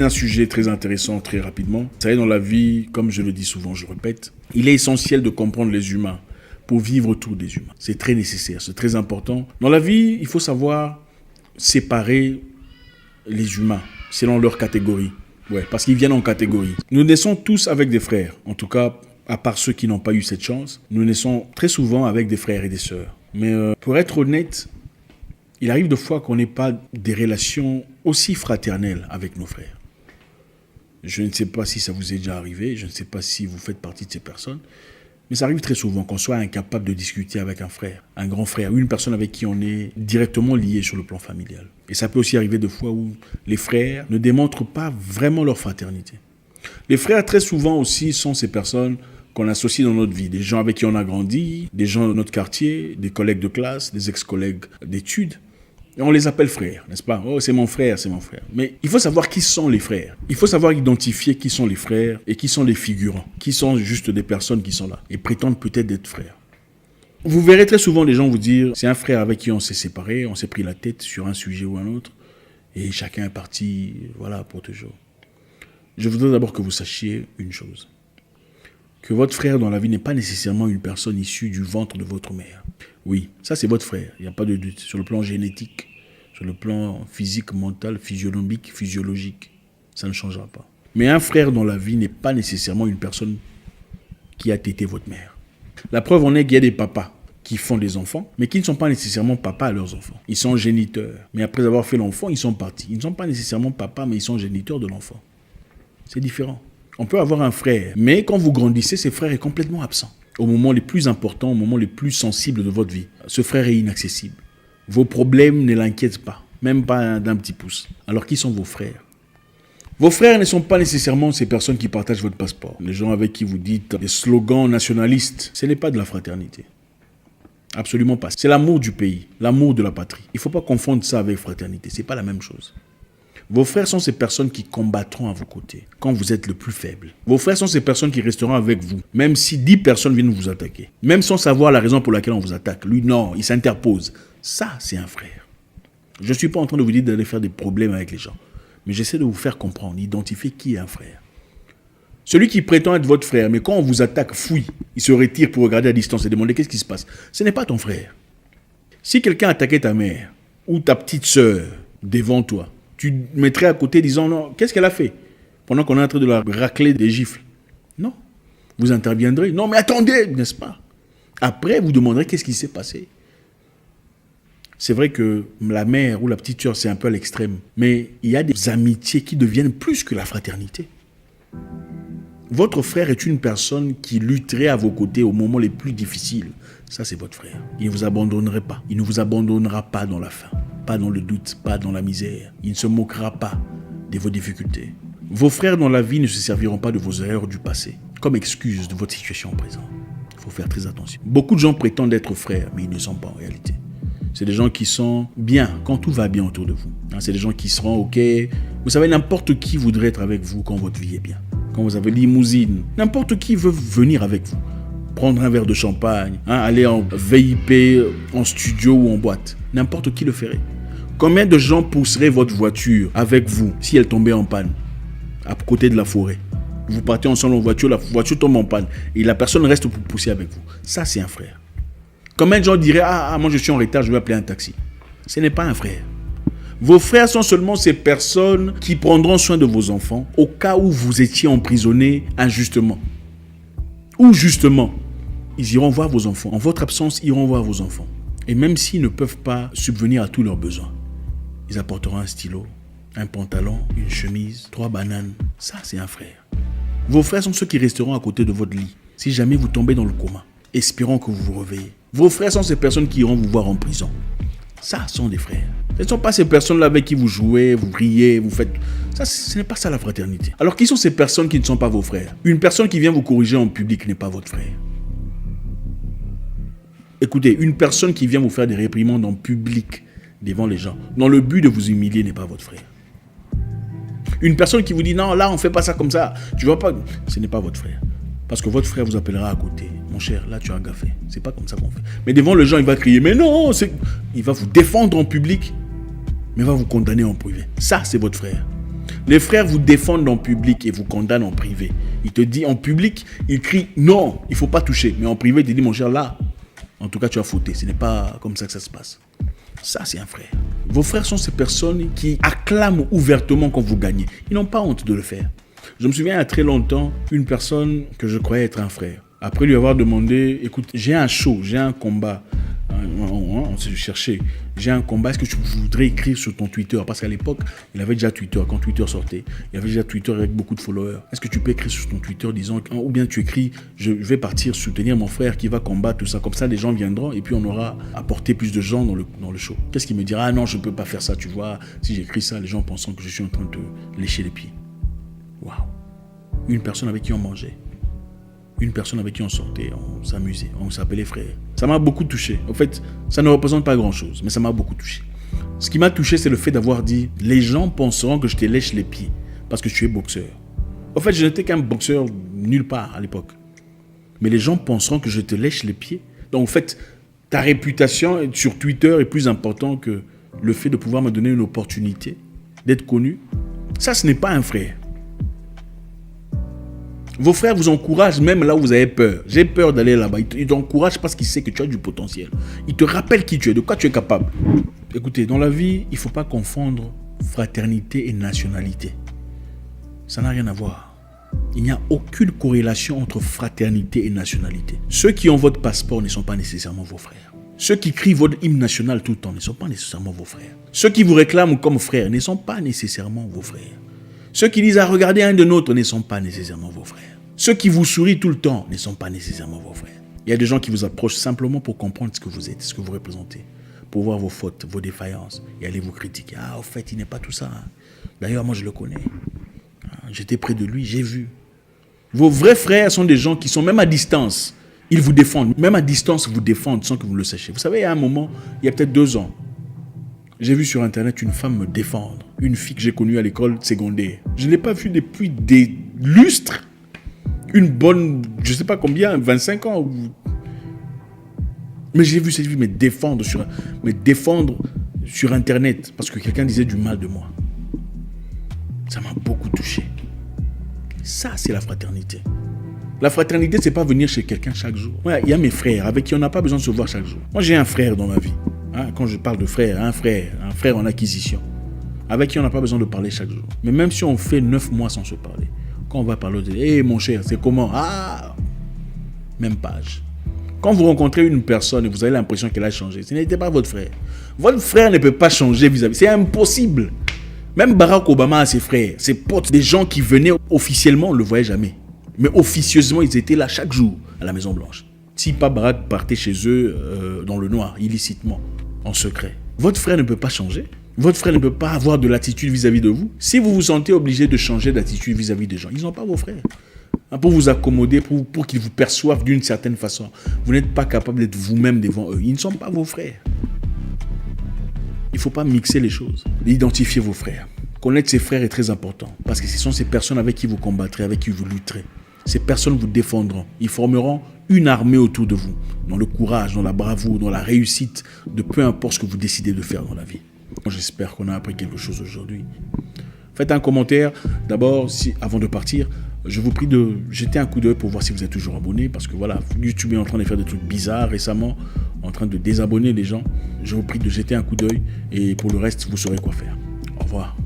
Un sujet très intéressant, très rapidement. Vous savez, dans la vie, comme je le dis souvent, je répète, il est essentiel de comprendre les humains pour vivre tous les humains. C'est très nécessaire, c'est très important. Dans la vie, il faut savoir séparer les humains selon leur catégorie. Ouais, parce qu'ils viennent en catégorie. Nous naissons tous avec des frères. En tout cas, à part ceux qui n'ont pas eu cette chance, nous naissons très souvent avec des frères et des sœurs. Mais pour être honnête, il arrive de fois qu'on n'ait pas des relations aussi fraternelles avec nos frères. Je ne sais pas si ça vous est déjà arrivé, je ne sais pas si vous faites partie de ces personnes, mais ça arrive très souvent qu'on soit incapable de discuter avec un frère, un grand frère, ou une personne avec qui on est directement lié sur le plan familial. Et ça peut aussi arriver de fois où les frères ne démontrent pas vraiment leur fraternité. Les frères, très souvent aussi, sont ces personnes qu'on associe dans notre vie, des gens avec qui on a grandi, des gens de notre quartier, des collègues de classe, des ex-collègues d'études. Et on les appelle frères, n'est-ce pas? Oh, c'est mon frère, c'est mon frère. Mais il faut savoir qui sont les frères. Il faut savoir identifier qui sont les frères et qui sont les figurants, qui sont juste des personnes qui sont là et prétendent peut-être être frères. Vous verrez très souvent des gens vous dire, c'est un frère avec qui on s'est séparé, on s'est pris la tête sur un sujet ou un autre, et chacun est parti, voilà, pour toujours. Je voudrais d'abord que vous sachiez une chose. Que votre frère dans la vie n'est pas nécessairement une personne issue du ventre de votre mère. Oui, ça c'est votre frère, il n'y a pas de doute. Sur le plan génétique, sur le plan physique, mental, physiologique, ça ne changera pas. Mais un frère dans la vie n'est pas nécessairement une personne qui a tété votre mère. La preuve en est qu'il y a des papas qui font des enfants, mais qui ne sont pas nécessairement papas à leurs enfants. Ils sont géniteurs, mais après avoir fait l'enfant, ils sont partis. Ils ne sont pas nécessairement papas, mais ils sont géniteurs de l'enfant. C'est différent. On peut avoir un frère, mais quand vous grandissez, ce frère est complètement absent. Au moment les plus importants, au moment les plus sensibles de votre vie, ce frère est inaccessible. Vos problèmes ne l'inquiètent pas, même pas d'un petit pouce. Alors qui sont vos frères? Vos frères ne sont pas nécessairement ces personnes qui partagent votre passeport. Les gens avec qui vous dites des slogans nationalistes, ce n'est pas de la fraternité. Absolument pas. C'est l'amour du pays, l'amour de la patrie. Il ne faut pas confondre ça avec fraternité, ce n'est pas la même chose. Vos frères sont ces personnes qui combattront à vos côtés quand vous êtes le plus faible. Vos frères sont ces personnes qui resteront avec vous, même si 10 personnes viennent vous attaquer. Même sans savoir la raison pour laquelle on vous attaque. Lui, non, il s'interpose. Ça, c'est un frère. Je ne suis pas en train de vous dire d'aller faire des problèmes avec les gens. Mais j'essaie de vous faire comprendre, identifier qui est un frère. Celui qui prétend être votre frère, mais quand on vous attaque, fuit. Il se retire pour regarder à distance et demander qu'est-ce qui se passe. Ce n'est pas ton frère. Si quelqu'un attaquait ta mère ou ta petite sœur devant toi, tu mettrais à côté disant non, qu'est-ce qu'elle a fait? Pendant qu'on est en train de la racler des gifles. Non. Vous interviendrez. Non, mais attendez, n'est-ce pas? Après, vous demanderez qu'est-ce qui s'est passé. C'est vrai que la mère ou la petite sœur, c'est un peu à l'extrême. Mais il y a des amitiés qui deviennent plus que la fraternité. Votre frère est une personne qui lutterait à vos côtés au moment les plus difficiles. Ça, c'est votre frère. Il ne vous abandonnerait pas. Il ne vous abandonnera pas dans la faim. Pas dans le doute, pas dans la misère. Il ne se moquera pas de vos difficultés. Vos frères dans la vie ne se serviront pas de vos erreurs du passé comme excuse de votre situation présente. Il faut faire très attention. Beaucoup de gens prétendent être frères, mais ils ne sont pas en réalité. C'est des gens qui sont bien quand tout va bien autour de vous. C'est des gens qui seront OK. Vous savez, n'importe qui voudrait être avec vous quand votre vie est bien. Quand vous avez limousine, n'importe qui veut venir avec vous. Prendre un verre de champagne, aller en VIP, en studio ou en boîte. N'importe qui le ferait. Combien de gens pousseraient votre voiture avec vous si elle tombait en panne à côté de la forêt? Vous partez ensemble en voiture, la voiture tombe en panne et la personne reste pour pousser avec vous. Ça, c'est un frère. Combien de gens diraient moi je suis en retard, je vais appeler un taxi? Ce n'est pas un frère. Vos frères sont seulement ces personnes qui prendront soin de vos enfants au cas où vous étiez emprisonné injustement. Ou justement, ils iront voir vos enfants. En votre absence, ils iront voir vos enfants. Et même s'ils ne peuvent pas subvenir à tous leurs besoins, ils apporteront un stylo, un pantalon, une chemise, 3 bananes. Ça, c'est un frère. Vos frères sont ceux qui resteront à côté de votre lit. Si jamais vous tombez dans le coma, espérons que vous vous réveillez. Vos frères sont ces personnes qui iront vous voir en prison. Ça sont des frères. Ce ne sont pas ces personnes-là avec qui vous jouez, vous riez, vous faites... Ça, ce n'est pas ça la fraternité. Alors, qui sont ces personnes qui ne sont pas vos frères? Une personne qui vient vous corriger en public n'est pas votre frère. Écoutez, une personne qui vient vous faire des réprimandes en public devant les gens, dans le but de vous humilier, n'est pas votre frère. Une personne qui vous dit non, là on ne fait pas ça comme ça, tu vois pas, ce n'est pas votre frère. Parce que votre frère vous appellera à côté. Mon cher, là tu as gaffé. C'est pas comme ça qu'on fait. Mais devant les gens, il va crier, mais non, il va vous défendre en public, mais va vous condamner en privé. Ça, c'est votre frère. Les frères vous défendent en public et vous condamnent en privé. Il te dit en public, il crie non, il ne faut pas toucher. Mais en privé, il te dit mon cher, là, en tout cas, tu as fauté. Ce n'est pas comme ça que ça se passe. Ça, c'est un frère. Vos frères sont ces personnes qui acclament ouvertement quand vous gagnez. Ils n'ont pas honte de le faire. Je me souviens il y a très longtemps, une personne que je croyais être un frère. Après lui avoir demandé, écoute, j'ai un show, j'ai un combat. On s'est cherché. J'ai un combat, est-ce que tu voudrais écrire sur ton Twitter? Parce qu'à l'époque, il avait déjà Twitter. Quand Twitter sortait, il avait déjà Twitter avec beaucoup de followers. Est-ce que tu peux écrire sur ton Twitter disant, ou bien tu écris, je vais partir soutenir mon frère qui va combattre, tout ça. Comme ça, les gens viendront et puis on aura apporté plus de gens dans le show. Qu'est-ce qu'il me dira? Ah non, je ne peux pas faire ça, tu vois. Si j'écris ça, les gens penseront que je suis en train de te lécher les pieds. Waouh. Une personne avec qui on mangeait. Une personne avec qui on sortait, on s'amusait, on s'appelait frère. Ça m'a beaucoup touché. En fait, ça ne représente pas grand-chose, mais ça m'a beaucoup touché. Ce qui m'a touché, c'est le fait d'avoir dit « Les gens penseront que je te lèche les pieds parce que tu es boxeur. » En fait, je n'étais qu'un boxeur nulle part à l'époque. Mais les gens penseront que je te lèche les pieds. Donc, en fait, ta réputation sur Twitter est plus importante que le fait de pouvoir me donner une opportunité, d'être connu. Ça, ce n'est pas un frère. Vos frères vous encouragent même là où vous avez peur. J'ai peur d'aller là-bas. Ils t'encouragent parce qu'ils savent que tu as du potentiel. Ils te rappellent qui tu es, de quoi tu es capable. Écoutez, dans la vie, il ne faut pas confondre fraternité et nationalité. Ça n'a rien à voir. Il n'y a aucune corrélation entre fraternité et nationalité. Ceux qui ont votre passeport ne sont pas nécessairement vos frères. Ceux qui crient votre hymne national tout le temps ne sont pas nécessairement vos frères. Ceux qui vous réclament comme frères ne sont pas nécessairement vos frères. Ceux qui disent à regarder un de nôtres ne sont pas nécessairement vos frères. Ceux qui vous sourient tout le temps ne sont pas nécessairement vos frères. Il y a des gens qui vous approchent simplement pour comprendre ce que vous êtes, ce que vous représentez, pour voir vos fautes, vos défaillances et aller vous critiquer. Ah, au fait, il n'est pas tout ça. D'ailleurs, moi, je le connais. J'étais près de lui, j'ai vu. Vos vrais frères sont des gens qui sont même à distance. Ils vous défendent. Même à distance, ils vous défendent sans que vous le sachiez. Vous savez, il y a un moment, il y a peut-être 2 ans, j'ai vu sur Internet une femme me défendre. Une fille que j'ai connue à l'école secondaire. Je ne l'ai pas vue depuis des lustres. Une bonne, je ne sais pas combien, 25 ans. Mais j'ai vu cette fille me défendre sur Internet parce que quelqu'un disait du mal de moi. Ça m'a beaucoup touché. Ça, c'est la fraternité. La fraternité, c'est pas venir chez quelqu'un chaque jour. Ouais, il y a mes frères avec qui on n'a pas besoin de se voir chaque jour. Moi, j'ai un frère dans ma vie. Quand je parle de frère, un frère en acquisition, avec qui on n'a pas besoin de parler chaque jour. Mais même si on fait 9 mois sans se parler, quand on va parler, hé mon cher, c'est comment? Ah, même page. Quand vous rencontrez une personne et vous avez l'impression qu'elle a changé, ce n'était pas votre frère. Votre frère ne peut pas changer vis-à-vis. C'est impossible. Même Barack Obama a ses frères, ses potes, des gens qui venaient officiellement, on ne le voyait jamais. Mais officieusement, ils étaient là chaque jour à la Maison Blanche. Si pas Barack partait chez eux dans le noir, illicitement, en secret. Votre frère ne peut pas changer. Votre frère ne peut pas avoir de l'attitude vis-à-vis de vous. Si vous vous sentez obligé de changer d'attitude vis-à-vis des gens, ils n'ont pas vos frères. Pour vous accommoder, pour qu'ils vous perçoivent d'une certaine façon. Vous n'êtes pas capable d'être vous-même devant eux. Ils ne sont pas vos frères. Il ne faut pas mixer les choses. Identifiez vos frères. Connaître ses frères est très important. Parce que ce sont ces personnes avec qui vous combattrez, avec qui vous lutterez. Ces personnes vous défendront. Ils formeront une armée autour de vous. Dans le courage, dans la bravoure, dans la réussite de peu importe ce que vous décidez de faire dans la vie. J'espère qu'on a appris quelque chose aujourd'hui. Faites un commentaire. D'abord, avant de partir, je vous prie de jeter un coup d'œil pour voir si vous êtes toujours abonné. Parce que voilà, YouTube est en train de faire des trucs bizarres récemment, en train de désabonner les gens. Je vous prie de jeter un coup d'œil et pour le reste, vous saurez quoi faire. Au revoir.